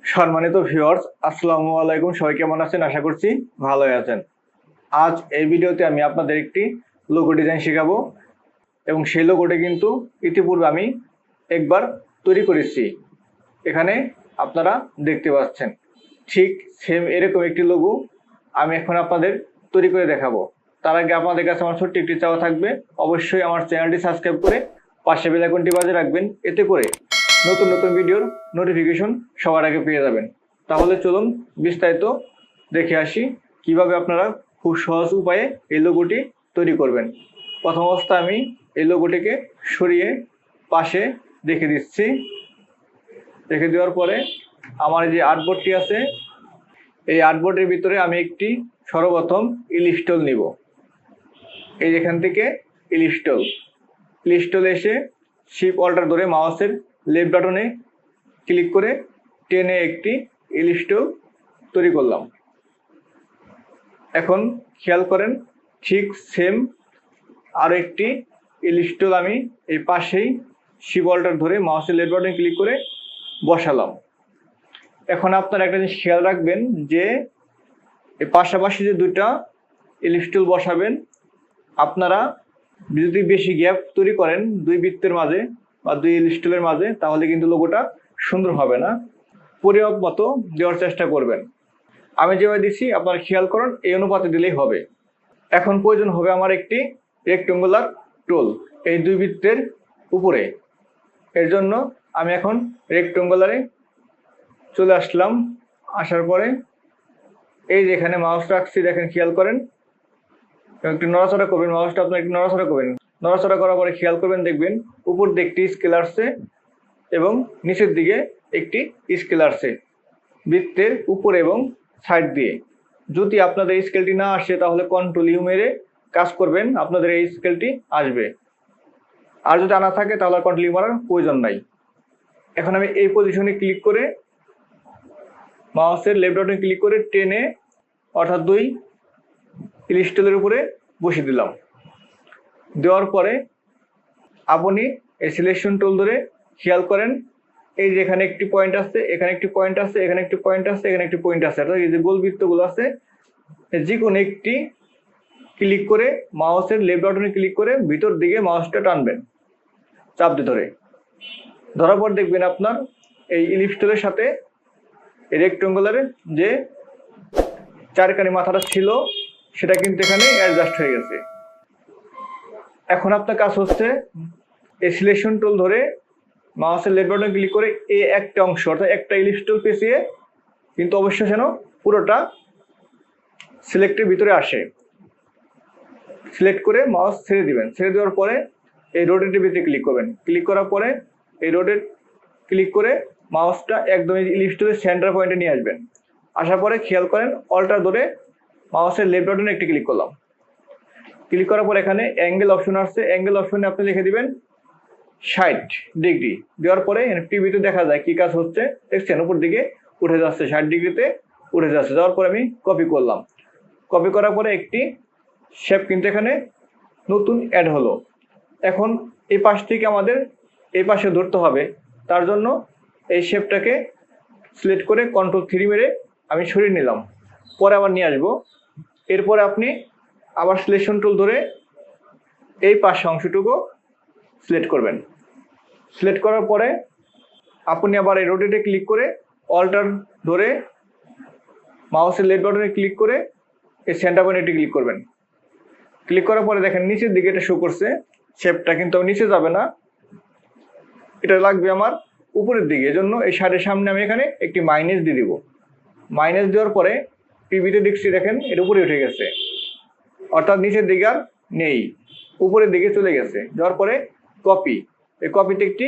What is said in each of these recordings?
সম্মানিত ভিউয়ার্স, আসসালামু আলাইকুম। সবাই কেমন আছেন? আশা করছি ভালোই আছেন। আজ এই ভিডিওতে আমি আপনাদের একটি লোগো ডিজাইন শেখাবো এবং সেই লোগোটি কিন্তু ইতিপূর্বে আমি একবার তৈরি করেছি। এখানে আপনারা দেখতে পাচ্ছেন ঠিক সেম এরকম একটি লোগো আমি এখন আপনাদের তৈরি করে দেখাবো। তার আগে আপনাদের কাছে আমার ছোট্ট একটি চাওয়া থাকবে, অবশ্যই আমার চ্যানেলটি সাবস্ক্রাইব করে পাশে বেল আইকনটি বাজিয়ে রাখবেন। এতে করে নতুন নতুন ভিডিওর নোটিফিকেশন সবার আগে পেয়ে যাবেন। তাহলে চলুন বিস্তারিত দেখে আসি কিভাবে আপনারা খুব সহজ উপায়ে এই লোগোটি তৈরি করবেন। প্রথম অবস্থায় আমি এই লোগোটিকে সরিয়ে পাশে রেখে দিচ্ছি। রেখে দেওয়ার পরে আমার যে আর্টবোর্ডটি আছে, এই আর্টবোর্ডের ভিতরে আমি একটি সর্বপ্রথম ইলিস্টল নিব। এই এখান থেকে ইলিস্টল এসে শিপ অল্টার ধরে মাউসের লেফট বাটনে ক্লিক করে টেনে একটি ইলিস্টল তৈরি করলাম। এখন খেয়াল করেন ঠিক সেম আরও একটি ইলিস্টল আমি এই পাশেই শিপ অল্টার ধরে মাউসের লেফট বাটনে ক্লিক করে বসালাম। এখন আপনারা একটা জিনিস খেয়াল রাখবেন যে এই পাশাপাশি যে দুইটা ইলিস্টল বসাবেন, আপনারা যদি বেশি গ্যাপ তৈরি করেন দুই বৃত্তের মাঝে বা দুই ইলিস্টলের মাঝে, তাহলে কিন্তু লোগোটা সুন্দর হবে না। পরিমাপ মতো দেওয়ার চেষ্টা করবেন। আমি যেভাবে দিচ্ছি আপনারা খেয়াল করুন, এই অনুপাতে দিলেই হবে। এখন প্রয়োজন হবে আমার একটি রেক্টেঙ্গুলার টুল এই দুই বৃত্তের উপরে। এর জন্য আমি এখন রেক্টেঙ্গুলারে চলে আসলাম। আসার পরে এই যেখানে মাউস রাখছি দেখেন, খেয়াল করেন, একটু নড়াচড়া করবেন, মাউসটা আপনার একটু নড়াচড়া করবেন। নড়াচড়া করার পরে খেয়াল করবেন, দেখবেন উপর দিকে একটি স্কেল আসছে এবং নিচের দিকে একটি স্কেল আসছে বৃত্তের উপরে এবং সাইড দিয়ে। যদি আপনাদের এই স্কেলটি না আসে তাহলে কন্ট্রোল ইউ মেরে কাজ করবেন, আপনাদের এই স্কেলটি আসবে। আর যদি আনা থাকে তাহলে কন্ট্রোল ইউ মারার প্রয়োজন নাই। এখন আমি এই পজিশনে ক্লিক করে মাউসের লেফট বাটনে ক্লিক করে টেনে অর্থাৎ দুই ইলিস্টলের উপরে বসিয়ে দিলাম। দেওয়ার পরে আপনি এই সিলেকশন টুল ধরে খেয়াল করেন, এই যে এখানে একটি পয়েন্ট আছে, এখানে একটি পয়েন্ট আছে, এখানে একটি পয়েন্ট আছে, এখানে একটি পয়েন্ট আছে, অর্থাৎ এই যে গোল বৃত্তগুলো আছে, যে কোনো একটি ক্লিক করে মাউসের লেফট বাটনে ক্লিক করে ভিতর দিকে মাউসটা টানবেন চাপ দিয়ে ধরে। ধরার পর দেখবেন আপনার এই ইলিপ্সটলের সাথে এই রেক্টেঙ্গুলারের যে চারকানি মাথাটা ছিল সেটা কিন্তু এখানে অ্যাডজাস্ট হয়ে গেছে। এখন আপনার কাজ হচ্ছে এই সিলেকশন টুল ধরে মাউসের লেফট বাটনে ক্লিক করে এই একটা অংশ অর্থাৎ একটা ইলিপ্সটল পেঁচিয়ে কিন্তু অবশ্যই যেন পুরোটা সিলেক্টের ভিতরে আসে। সিলেক্ট করে মাউস ছেড়ে দিবেন। ছেড়ে দেওয়ার পরে এই রোটেটের ভিতরে ক্লিক করবেন। ক্লিক করার পরে এই রোটেট ক্লিক করে মাউসটা একদম ইলিপ্সটলের সেন্টার পয়েন্টে নিয়ে আসবেন। আসার পরে খেয়াল করেন অল্টার ধরে মাউসের লেফট বাটনে একটি ক্লিক করলাম। ক্লিক করার পর এখানে অ্যাঙ্গেল অপশন আসছে, অ্যাঙ্গেল অপশনে আপনি লিখে দিবেন 60 ডিগ্রি। দেওয়ার পরে টিভিতে দেখা যায় কি কাজ হচ্ছে, দেখছেন উপর দিকে উঠে যাচ্ছে, 60 ডিগ্রিতে উঠে যাচ্ছে। যাওয়ার পরে আমি কপি করলাম। কপি করার পরে একটি শেপ কিন্তু এখানে নতুন অ্যাড হলো। এখন এই পাশ থেকে আমাদের এই পাশে ধরতে হবে, তার জন্য এই শেপটাকে সিলেক্ট করে কন্ট্রোল 3 মেরে আমি সরিয়ে নিলাম। পরে আবার নিয়ে আসবো। এরপরে আপনি আবার সিলেকশন টুল ধরে এই পাশে অংশটুকু সিলেক্ট করবেন। সিলেক্ট করার পরে আপনি আবার এই রোটেটে ক্লিক করে অল্টার ধরে মাউসের লেফট বাটনে ক্লিক করে এই সেন্টার পয়েন্টে ক্লিক করবেন। ক্লিক করার পরে দেখেন নিচের দিকে এটা শো করছে শেপটা, কিন্তু নিচে যাবে না, এটা লাগবে আমার উপরের দিকে। এজন্য এই শাড়ির সামনে আমি এখানে একটি মাইনাস দিয়ে দিব। মাইনাস দেওয়ার পরে টিভিতে দেখছি দেখেন এর উপরে উঠে গেছে, অর্থাৎ নিচের দিকে আর নেই, উপরের দিকে চলে গেছে। যাওয়ার পরে কপি, এই কপিতে একটি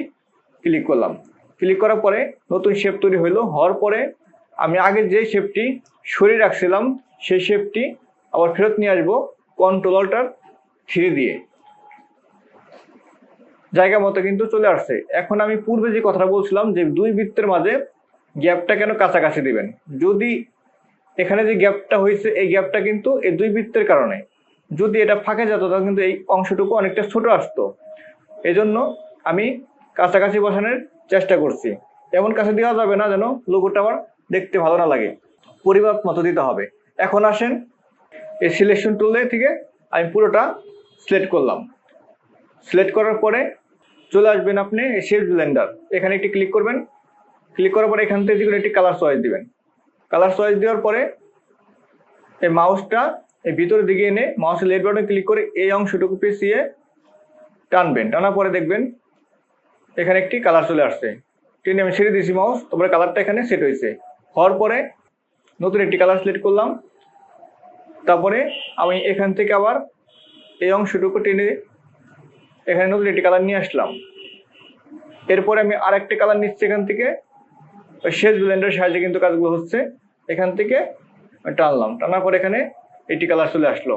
ক্লিক করলাম। ক্লিক করার পরে নতুন শেপ তৈরি হইলো। হওয়ার পরে আমি আগে যে শেপটি সরিয়ে রাখছিলাম সেই শেপটি আবার ফেরত নিয়ে আসবো কন্ট্রোল অল্টার 3 দিয়ে। জায়গা মতো কিন্তু চলে আসছে। এখন আমি পূর্বে যে কথা বলছিলাম যে দুই বৃত্তের মাঝে গ্যাপটা কেন কাছাকাছি দিবেন, যদি এখানে যে গ্যাপটা হয়েছে এই গ্যাপটা কিন্তু এই দুই বৃত্তের কারণে, যদি এটা ফাঁকে যেত তাহলে কিন্তু এই অংশটুকু অনেকটা ছোট আসতো। এজন্য আমি কাছাকাছি বসানোর চেষ্টা করছি। এমন কাছে দেওয়া যাবে না যেন লোগোটা আবার দেখতে ভালো না লাগে, পরিমাপ মতো দিতে হবে। এখন আসেন এই সিলেকশন টুল থেকে আমি পুরোটা সিলেক্ট করলাম। সিলেক্ট করার পরে চলে আসবেন আপনি শেপ ব্লেন্ডার, এখানে একটি ক্লিক করবেন। ক্লিক করার পরে এখান থেকে যে কোনো একটি কালার চয়েস দিবেন। কালার চয়েস দেওয়ার পরে এই মাউসটা এই ভিতরের দিকে এনে মাউসের লেফট বাটনে ক্লিক করে এই অংশটুকু পেঁচিয়ে টানবেন। টানার পরে দেখবেন এখানে একটি কালার চলে আসছে। টেনে আমি ছেড়ে দিয়েছি মাউস, তারপরে কালারটা এখানে সেট হয়েছে। হওয়ার পরে নতুন একটি কালার সিলেক্ট করলাম। তারপরে আমি এখান থেকে আবার এই অংশটুকু টেনে এখানে নতুন একটি কালার নিয়ে আসলাম। এরপরে আমি আরেকটি কালার নিচ্ছি এখান থেকে, শেষ ব্লেন্ডারের সাহায্যে কিন্তু কাজগুলো হচ্ছে। এখান থেকে টানলাম, টানার পরে এখানে এটি কালার চলে আসলো।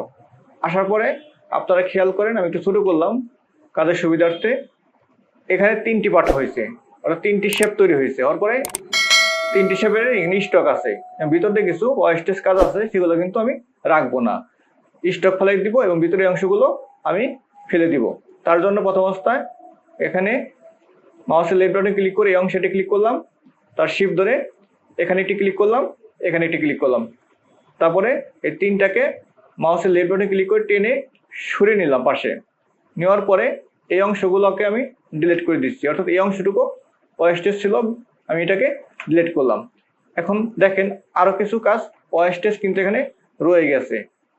আসার পরে আপনারা খেয়াল করেন, আমি একটু ছোটো করলাম কাজের সুবিধার্থে। এখানে 3টি পার্ট হয়েছে, অর্থাৎ 3টি শেপ তৈরি হয়েছে। হওয়ার পরে 3টি শেপের এখানে স্টক আছে, ভিতরে কিছু ওয়েস্টেজ কাজ আছে, সেগুলো কিন্তু আমি রাখবো না, স্টক ফেলে দিব এবং ভিতরের অংশগুলো আমি ফেলে দিব। তার জন্য প্রথম অবস্থায় এখানে মাউসের লেফট বাটনে ক্লিক করে এই অংশটি ক্লিক করলাম, তার শিফট ধরে এখানে একটি ক্লিক করলাম, এখানে একটি ক্লিক করলাম। তারপরে এই 3টাকে মাউসের লেফট বাটনে ক্লিক করে টেনে সরিয়ে নিলাম পাশে। নেওয়ার পরে এই অংশগুলোকে আমি ডিলিট করে দিচ্ছি, অর্থাৎ এই অংশটুকু ওয়েস্টেজ ছিল, আমি এটাকে ডিলিট করলাম। এখন দেখেন আরও কিছু কাজ ওয়েস্টেজ কিন্তু এখানে রয়ে গেছে।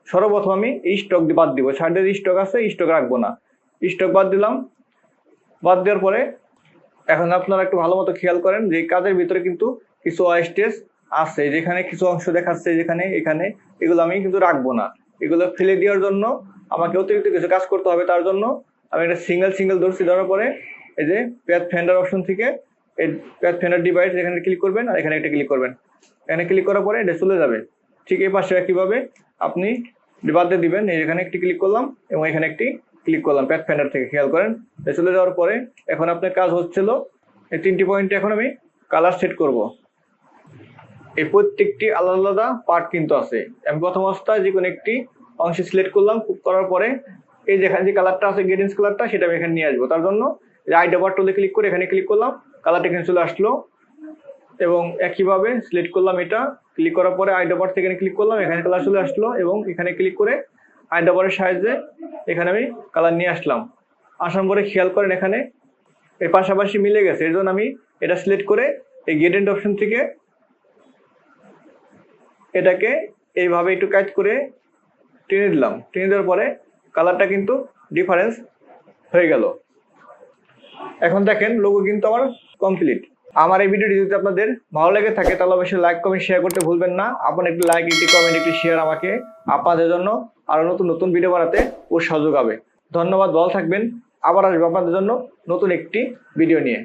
সর্বপ্রথম আমি এই স্টক বাদ দিব, সাইডে স্টক আছে স্টক রাখবো না, স্টক বাদ দিলাম। বাদ দেওয়ার পরে এখন আপনারা একটু ভালো মতো খেয়াল করেন যে কাজের ভিতরে কিন্তু কিছু ওয়েস্টেজ আছে, যেখানে কিছু অংশ দেখাচ্ছে যেখানে এখানে, এগুলো আমি কিন্তু রাখবো না। এগুলো ফেলে দেওয়ার জন্য আমাকে অতিরিক্ত কিছু কাজ করতে হবে। তার জন্য আমি একটা সিঙ্গেল ধরছি, ধরার পরে এই যে প্যাথ ফেন্ডার অপশন থেকে এই প্যাথ ফেন্ডার ডিভাইস এখানে ক্লিক করবেন, আর এখানে একটা ক্লিক করবেন। এখানে ক্লিক করার পরে এটা চলে যাবে। ঠিক এই পাশে একইভাবে আপনি বাদ দিয়ে দিবেন। এখানে একটি ক্লিক করলাম এবং এখানে একটি ক্লিক করলাম প্যাথ ফেন্ডার থেকে, খেয়াল করেন। চলে যাওয়ার পরে এখন আপনার কাজ হচ্ছিল এই 3টি পয়েন্টে এখন আমি কালার সেট করব। এই প্রত্যেকটি আলাদা আলাদা পার্ট কিন্তু আছে। আমি প্রথম অবস্থায় যে কোনো একটি অংশ সিলেক্ট করলাম, করার পরে এই যেখানে যে কালারটা আছে গ্রেডিয়েন্স কালারটা, সেটা আমি এখানে নিয়ে আসবো। তার জন্য আই ডবার টুলে ক্লিক করে এখানে ক্লিক করলাম, কালারটা এখানে চলে আসলো। এবং একইভাবে সিলেক্ট করলাম এটা, ক্লিক করার পরে আই ডবার থেকে ক্লিক করলাম, এখানে কালার চলে আসলো। এবং এখানে ক্লিক করে আই ডবারের সাহায্যে এখানে আমি কালার নিয়ে আসলাম। আসার পরে খেয়াল করেন এখানে এই পাশাপাশি মিলে গেছে। এর জন্য আমি এটা সিলেক্ট করে এই গ্রেডিয়েন্ট অপশন থেকে এটাকে এইভাবে একটু কাট করে টেনে দিলাম। টেনে দেওয়ার পরে কালারটা কিন্তু ডিফারেন্স হয়ে গেল। এখন দেখেন লোগো কিন্তু আমার কমপ্লিট। আমার এই ভিডিওটি যদি আপনাদের ভালো লেগে থাকে তাহলে অবশ্যই লাইক কমেন্ট শেয়ার করতে ভুলবেন না। আপনার একটি লাইক, একটি কমেন্ট, একটি শেয়ার আমাকে আপনাদের জন্য আরো নতুন ভিডিও বানাতে উৎসাহ যোগাবে। ধন্যবাদ, ভালো থাকবেন। আবার আসবো আপনাদের জন্য নতুন একটি ভিডিও নিয়ে।